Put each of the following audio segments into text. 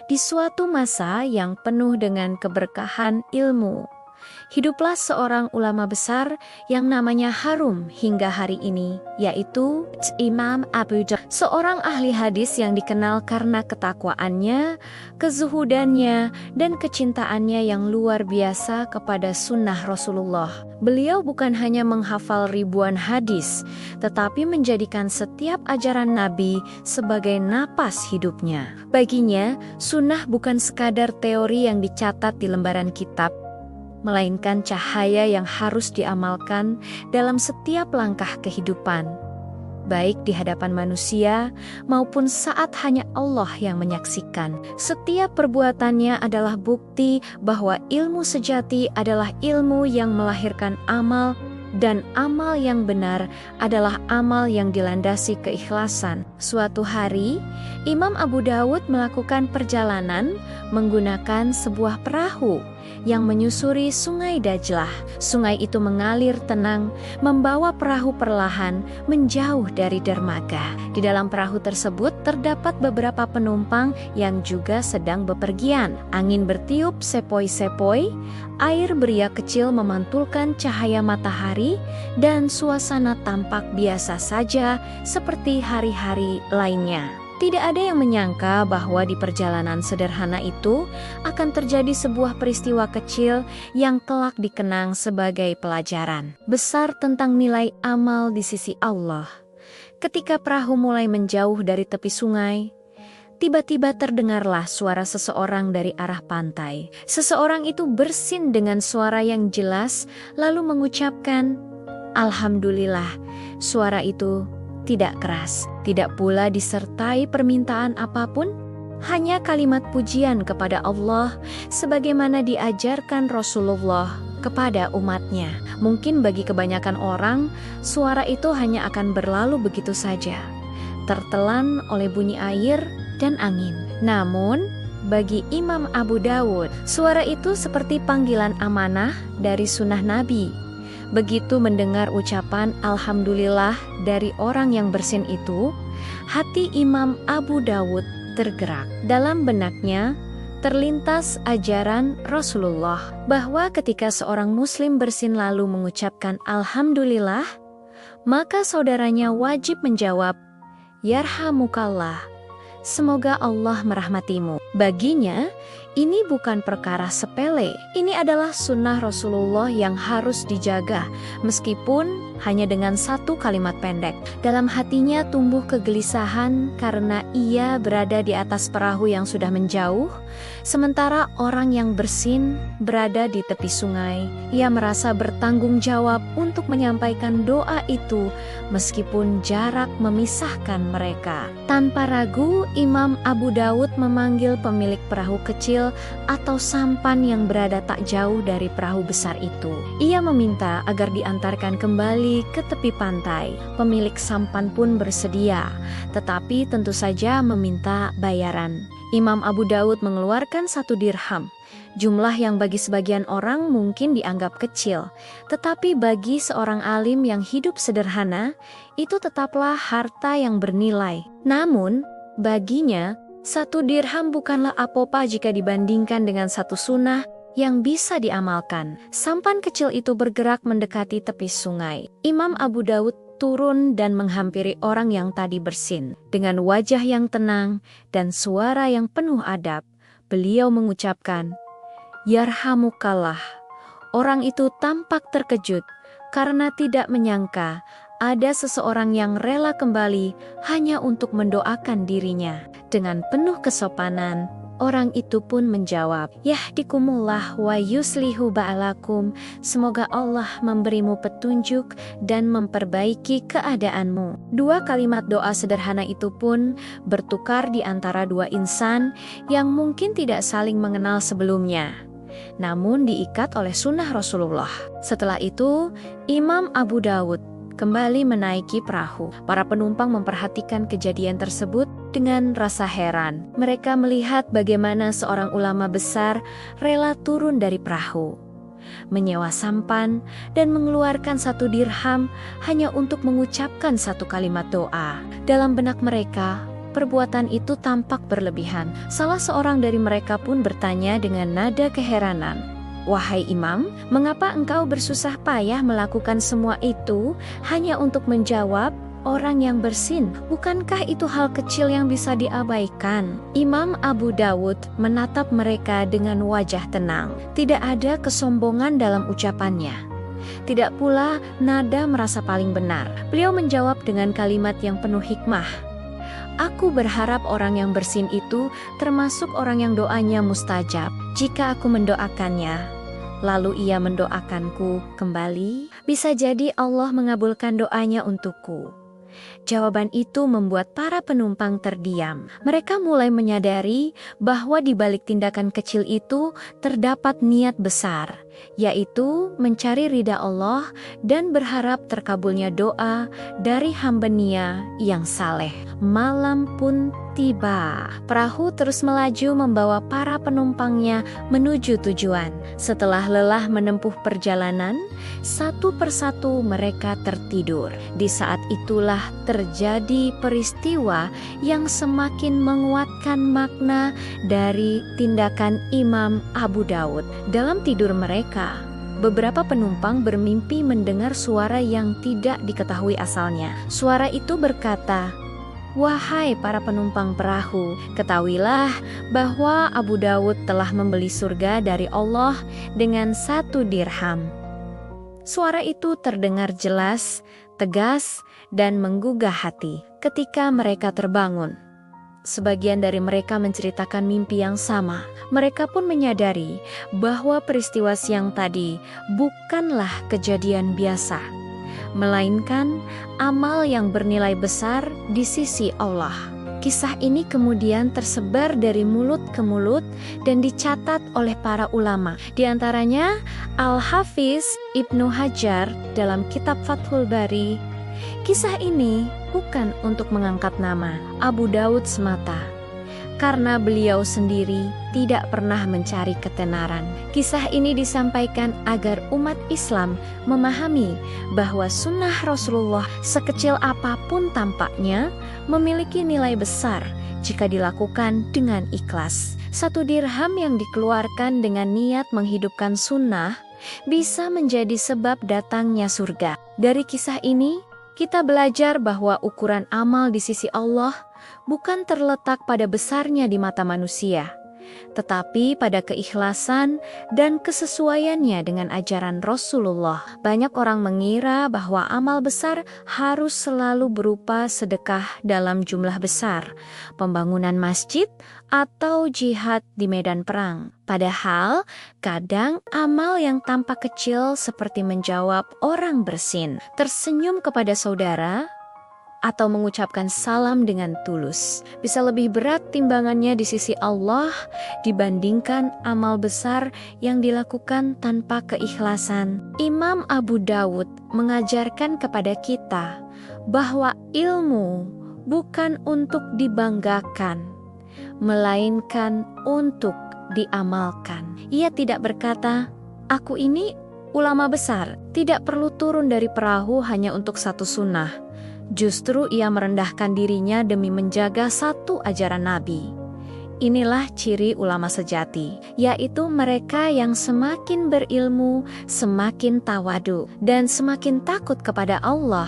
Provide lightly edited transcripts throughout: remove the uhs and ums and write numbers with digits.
di suatu masa yang penuh dengan keberkahan ilmu. Hiduplah seorang ulama besar yang namanya harum hingga hari ini, yaitu Imam Abu Dawud, seorang ahli hadis yang dikenal karena ketakwaannya, kezuhudannya, dan kecintaannya yang luar biasa kepada sunnah Rasulullah. Beliau bukan hanya menghafal ribuan hadis, tetapi menjadikan setiap ajaran Nabi sebagai napas hidupnya. Baginya, sunnah bukan sekadar teori yang dicatat di lembaran kitab, melainkan cahaya yang harus diamalkan dalam setiap langkah kehidupan, baik di hadapan manusia maupun saat hanya Allah yang menyaksikan. Setiap perbuatannya adalah bukti bahwa ilmu sejati adalah ilmu yang melahirkan amal, dan amal yang benar adalah amal yang dilandasi keikhlasan. Suatu hari, Imam Abu Dawud melakukan perjalanan menggunakan sebuah perahu yang menyusuri sungai Dajlah. Sungai itu mengalir tenang, membawa perahu perlahan menjauh dari dermaga. Di dalam perahu tersebut terdapat beberapa penumpang yang juga sedang bepergian. Angin bertiup sepoi-sepoi, air beria kecil memantulkan cahaya matahari, dan suasana tampak biasa saja seperti hari-hari lainnya. Tidak ada yang menyangka bahwa di perjalanan sederhana itu akan terjadi sebuah peristiwa kecil yang kelak dikenang sebagai pelajaran besar tentang nilai amal di sisi Allah. Ketika perahu mulai menjauh dari tepi sungai, tiba-tiba terdengarlah suara seseorang dari arah pantai. Seseorang itu bersin dengan suara yang jelas, lalu mengucapkan, "Alhamdulillah." Suara itu tidak keras, tidak pula disertai permintaan apapun, hanya kalimat pujian kepada Allah sebagaimana diajarkan Rasulullah kepada umatnya. Mungkin bagi kebanyakan orang, suara itu hanya akan berlalu begitu saja, tertelan oleh bunyi air dan angin. Namun, bagi Imam Abu Dawud, suara itu seperti panggilan amanah dari sunnah Nabi. Begitu mendengar ucapan Alhamdulillah dari orang yang bersin itu, hati Imam Abu Dawud tergerak. Dalam benaknya terlintas ajaran Rasulullah bahwa ketika seorang muslim bersin lalu mengucapkan Alhamdulillah, maka saudaranya wajib menjawab, Yarhamukallah, semoga Allah merahmatimu. Baginya, ini bukan perkara sepele. Ini adalah sunnah Rasulullah yang harus dijaga, meskipun hanya dengan satu kalimat pendek. Dalam hatinya tumbuh kegelisahan karena ia berada di atas perahu yang sudah menjauh, sementara orang yang bersin berada di tepi sungai. Ia merasa bertanggung jawab untuk menyampaikan doa itu, meskipun jarak memisahkan mereka. Tanpa ragu, Imam Abu Dawud memanggil pemilik perahu kecil atau sampan yang berada tak jauh dari perahu besar itu. Ia meminta agar diantarkan kembali ke tepi pantai. Pemilik sampan pun bersedia, tetapi tentu saja meminta bayaran. Imam Abu Dawud mengeluarkan 1 dirham, jumlah yang bagi sebagian orang mungkin dianggap kecil, tetapi bagi seorang alim yang hidup sederhana, itu tetaplah harta yang bernilai. Namun, baginya, 1 dirham bukanlah apa-apa jika dibandingkan dengan 1 sunnah yang bisa diamalkan. Sampan kecil itu bergerak mendekati tepi sungai. Imam Abu Dawud turun dan menghampiri orang yang tadi bersin. Dengan wajah yang tenang dan suara yang penuh adab, beliau mengucapkan, Yarhamukallah. Orang itu tampak terkejut karena tidak menyangka ada seseorang yang rela kembali hanya untuk mendoakan dirinya. Dengan penuh kesopanan, orang itu pun menjawab, Yahdikumullah wa yuslihu ba'alakum. Semoga Allah memberimu petunjuk dan memperbaiki keadaanmu. 2 kalimat doa sederhana itu pun bertukar di antara 2 insan yang mungkin tidak saling mengenal sebelumnya, namun diikat oleh sunnah Rasulullah. Setelah itu, Imam Abu Dawud kembali menaiki perahu. Para penumpang memperhatikan kejadian tersebut dengan rasa heran. Mereka melihat bagaimana seorang ulama besar rela turun dari perahu, menyewa sampan, dan mengeluarkan 1 dirham hanya untuk mengucapkan 1 kalimat doa. Dalam benak mereka, perbuatan itu tampak berlebihan. Salah seorang dari mereka pun bertanya dengan nada keheranan, "Wahai imam, mengapa engkau bersusah payah melakukan semua itu hanya untuk menjawab orang yang bersin? Bukankah itu hal kecil yang bisa diabaikan?" Imam Abu Dawud menatap mereka dengan wajah tenang. Tidak ada kesombongan dalam ucapannya. Tidak pula nada merasa paling benar. Beliau menjawab dengan kalimat yang penuh hikmah. "Aku berharap orang yang bersin itu termasuk orang yang doanya mustajab. Jika aku mendoakannya, lalu ia mendoakanku kembali, bisa jadi Allah mengabulkan doanya untukku." Jawaban itu membuat para penumpang terdiam. Mereka mulai menyadari bahwa di balik tindakan kecil itu terdapat niat besar, yaitu mencari ridha Allah dan berharap terkabulnya doa dari hamba-Nya yang saleh. Malam pun tiba. Perahu terus melaju membawa para penumpangnya menuju tujuan. Setelah lelah menempuh perjalanan, satu persatu mereka tertidur. Di saat itulah terjadi peristiwa yang semakin menguatkan makna dari tindakan Imam Abu Dawud. Dalam tidur mereka, beberapa penumpang bermimpi mendengar suara yang tidak diketahui asalnya. Suara itu berkata, "Wahai para penumpang perahu, ketahuilah bahwa Abu Dawud telah membeli surga dari Allah dengan 1 dirham." Suara itu terdengar jelas, tegas, dan menggugah hati. Ketika mereka terbangun, sebagian dari mereka menceritakan mimpi yang sama. Mereka pun menyadari bahwa peristiwa siang tadi bukanlah kejadian biasa, melainkan amal yang bernilai besar di sisi Allah. Kisah ini kemudian tersebar dari mulut ke mulut dan dicatat oleh para ulama. Di antaranya Al-Hafiz Ibnu Hajar dalam kitab Fathul Bari. Kisah ini bukan untuk mengangkat nama Abu Dawud semata, karena beliau sendiri tidak pernah mencari ketenaran. Kisah ini disampaikan agar umat Islam memahami bahwa sunnah Rasulullah sekecil apapun tampaknya memiliki nilai besar jika dilakukan dengan ikhlas. 1 dirham yang dikeluarkan dengan niat menghidupkan sunnah bisa menjadi sebab datangnya surga. Dari kisah ini, kita belajar bahwa ukuran amal di sisi Allah bukan terletak pada besarnya di mata manusia, tetapi pada keikhlasan dan kesesuaiannya dengan ajaran Rasulullah. Banyak orang mengira bahwa amal besar harus selalu berupa sedekah dalam jumlah besar, pembangunan masjid, atau jihad di medan perang. Padahal, kadang amal yang tampak kecil seperti menjawab orang bersin, tersenyum kepada saudara, atau mengucapkan salam dengan tulus bisa lebih berat timbangannya di sisi Allah dibandingkan amal besar yang dilakukan tanpa keikhlasan. Imam Abu Dawud mengajarkan kepada kita bahwa ilmu bukan untuk dibanggakan, melainkan untuk diamalkan. Ia tidak berkata, "Aku ini ulama besar, tidak perlu turun dari perahu hanya untuk 1 sunnah." Justru ia merendahkan dirinya demi menjaga 1 ajaran Nabi. Inilah ciri ulama sejati, yaitu mereka yang semakin berilmu, semakin tawadu, dan semakin takut kepada Allah.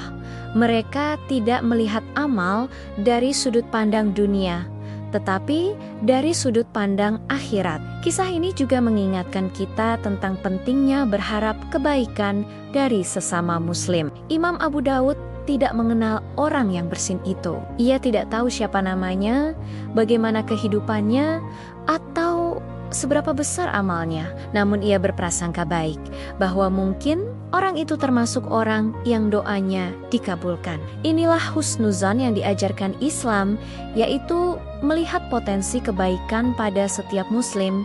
Mereka tidak melihat amal dari sudut pandang dunia, tetapi dari sudut pandang akhirat. Kisah ini juga mengingatkan kita tentang pentingnya berharap kebaikan dari sesama muslim. Imam Abu Dawud tidak mengenal orang yang bersin itu. Ia tidak tahu siapa namanya, bagaimana kehidupannya, atau seberapa besar amalnya. Namun ia berprasangka baik bahwa mungkin orang itu termasuk orang yang doanya dikabulkan. Inilah husnuzan yang diajarkan Islam, yaitu melihat potensi kebaikan pada setiap muslim,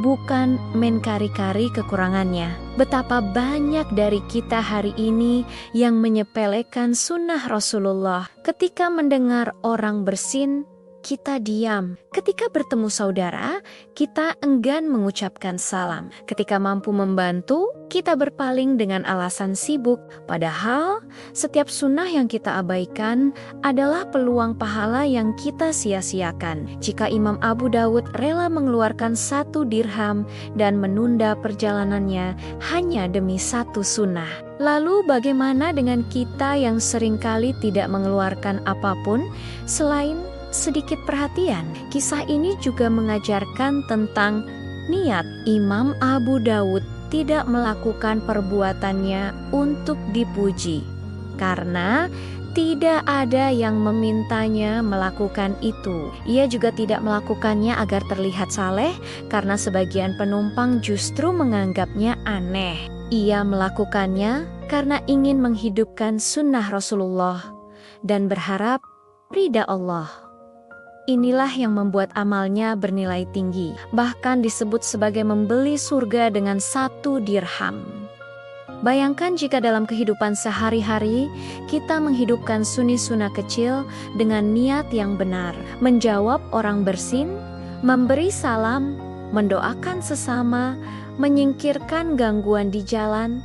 bukan menkari-kari kekurangannya. Betapa banyak dari kita hari ini yang menyepelekan sunnah Rasulullah. Ketika mendengar orang bersin, kita diam. Ketika bertemu saudara, kita enggan mengucapkan salam. Ketika mampu membantu, kita berpaling dengan alasan sibuk. Padahal, setiap sunnah yang kita abaikan adalah peluang pahala yang kita sia-siakan. Jika Imam Abu Dawud rela mengeluarkan 1 dirham dan menunda perjalanannya hanya demi 1 sunnah. Lalu bagaimana dengan kita yang seringkali tidak mengeluarkan apapun selain sedikit perhatian? Kisah ini juga mengajarkan tentang niat. Imam Abu Dawud tidak melakukan perbuatannya untuk dipuji, karena tidak ada yang memintanya melakukan itu. Ia juga tidak melakukannya agar terlihat saleh, karena sebagian penumpang justru menganggapnya aneh. Ia melakukannya karena ingin menghidupkan sunnah Rasulullah dan berharap ridha Allah. Inilah yang membuat amalnya bernilai tinggi, bahkan disebut sebagai membeli surga dengan 1 dirham. Bayangkan jika dalam kehidupan sehari-hari kita menghidupkan sunni-sunnah kecil dengan niat yang benar, menjawab orang bersin, memberi salam, mendoakan sesama, menyingkirkan gangguan di jalan,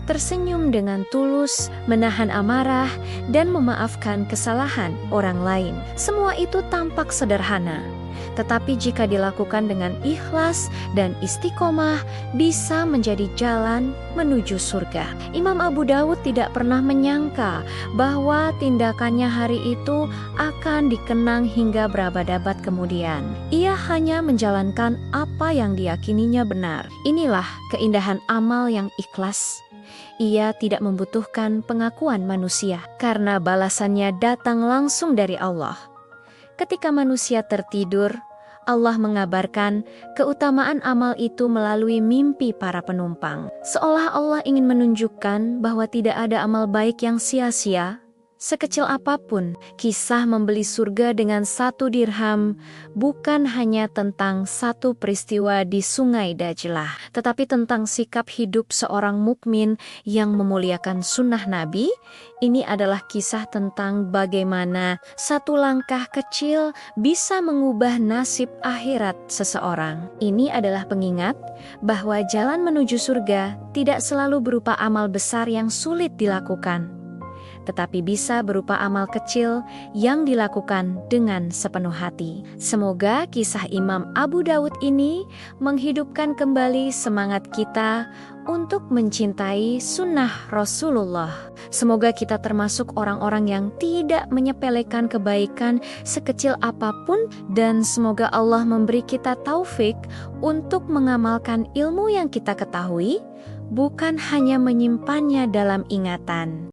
tersenyum dengan tulus, menahan amarah, dan memaafkan kesalahan orang lain. Semua itu tampak sederhana, tetapi jika dilakukan dengan ikhlas dan istiqomah, bisa menjadi jalan menuju surga. Imam Abu Dawud tidak pernah menyangka bahwa tindakannya hari itu akan dikenang hingga berabad-abad kemudian. Ia hanya menjalankan apa yang diyakininya benar. Inilah keindahan amal yang ikhlas. Ia tidak membutuhkan pengakuan manusia, karena balasannya datang langsung dari Allah. Ketika manusia tertidur, Allah mengabarkan keutamaan amal itu melalui mimpi para penumpang. Seolah Allah ingin menunjukkan bahwa tidak ada amal baik yang sia-sia. Sekecil apapun, kisah membeli surga dengan 1 dirham bukan hanya tentang 1 peristiwa di Sungai Dajlah, tetapi tentang sikap hidup seorang mukmin yang memuliakan sunnah Nabi. Ini adalah kisah tentang bagaimana 1 langkah kecil bisa mengubah nasib akhirat seseorang. Ini adalah pengingat bahwa jalan menuju surga tidak selalu berupa amal besar yang sulit dilakukan, tetapi bisa berupa amal kecil yang dilakukan dengan sepenuh hati. Semoga kisah Imam Abu Dawud ini menghidupkan kembali semangat kita untuk mencintai sunnah Rasulullah. Semoga kita termasuk orang-orang yang tidak menyepelekan kebaikan sekecil apapun, dan semoga Allah memberi kita taufik untuk mengamalkan ilmu yang kita ketahui, bukan hanya menyimpannya dalam ingatan.